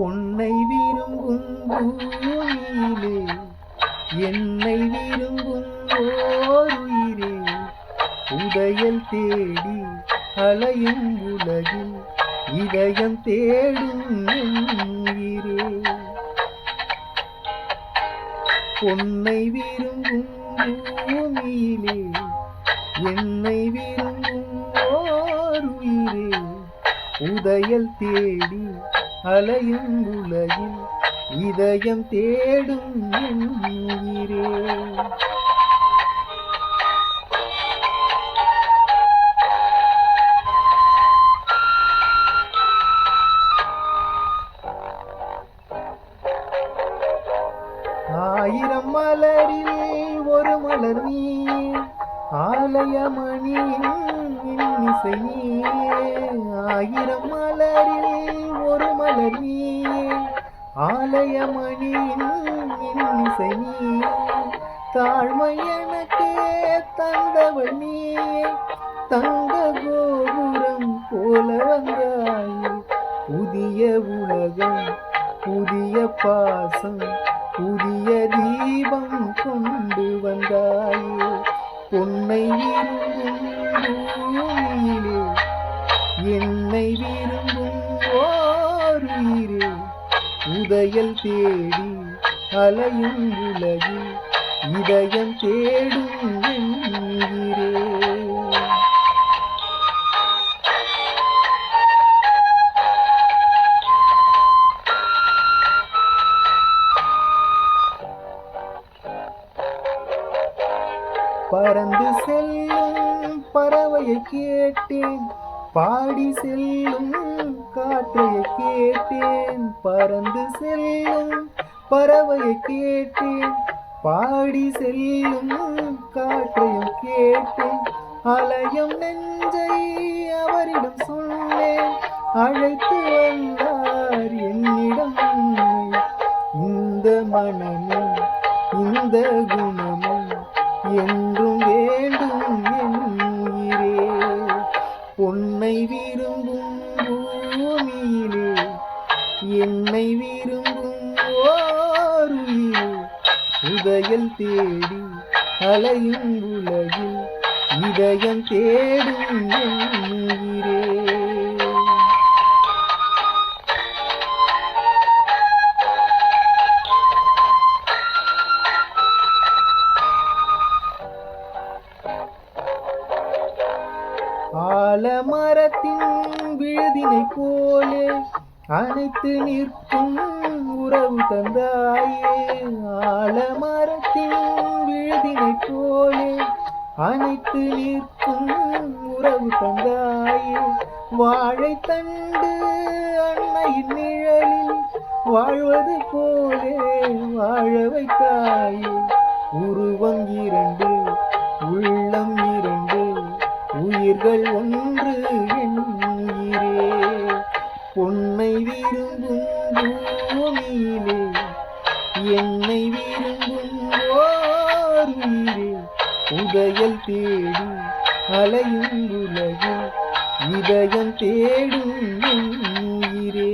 பொன்னை விரும்பும் பூமியிலே என்னை விரும்பும் ஓருயிரே, உதயல் தேடி அலையும் உலகில் இதயம் தேடும் உயிரே. பொன்னை விரும்பும் பூமியிலே என்னை விரும்பும் ஓருயிரே, உதயல் தேடி அலையும் உலகில் இதயம் தேடும் உயிரே. ஆயிரம் மலரில் ஒரு மலர் நீ, ஆலயமணியின் இன்னிசை நீ. ஆயிரம் மலரில் ஒரு மலர் நீ, ஆலயமணியின் இன்னிசை நீ. தாழ்மை எனக்கே தந்தவள் நீ, தங்க கோபுரம் போல வந்தாய். புதிய உலகம் புதிய பாசம் புதிய தீபம் கொண்டு வந்தாயே. பொன்னை விரும்பும் பூமியிலே என்னை விரும்பும் ஓருயிரே, உதயல் தேடி அலையும் உலகில் இதயம் தேடும் உயிரே. பறந்து செல்லும் பறவையை கேட்டேன், பாடி செல்லும் காற்றையை கேட்டேன். பறந்து செல்லும் பறவையை கேட்டேன், பாடி செல்லும் காற்றையும் கேட்டேன். அலையும் நெஞ்சை அவரிடம் சொன்னேன், அழைத்து வந்தார் என்னிடம். இந்த மனமும் இந்த குணமும் என்றும் வேண்டும் என்கிறே. பொன்னை விரும்பும் பூமியிலே என்னை விரும்பும் ஓருயிரே, உதயல் தேடி அலையும் உலகில் இதயம் தேடும் உயிரே. ஆலமரத்தின் விழுதினை போலே அனைத்து நிற்கும் உறவு தந்தாயே. ஆலமரத்தின் விழுதினை போலே அனைத்து நிற்கும் உறவு தந்தாயே. வாழைத்தண்டு அன்னையின் நிழலில் வாழ்வது போலே வாழ வைத்தாயே. உருவம் இரண்டு உள்ளம் இரண்டு உயிர்கள் ஒன்று என்கிறே. பொன்னை விரும்பும் பூமியிலே என்னை விரும்பும் ஓருயிரே, உதயல் தேடி அலையும் உலகில் இதயம் தேடும் உயிரே.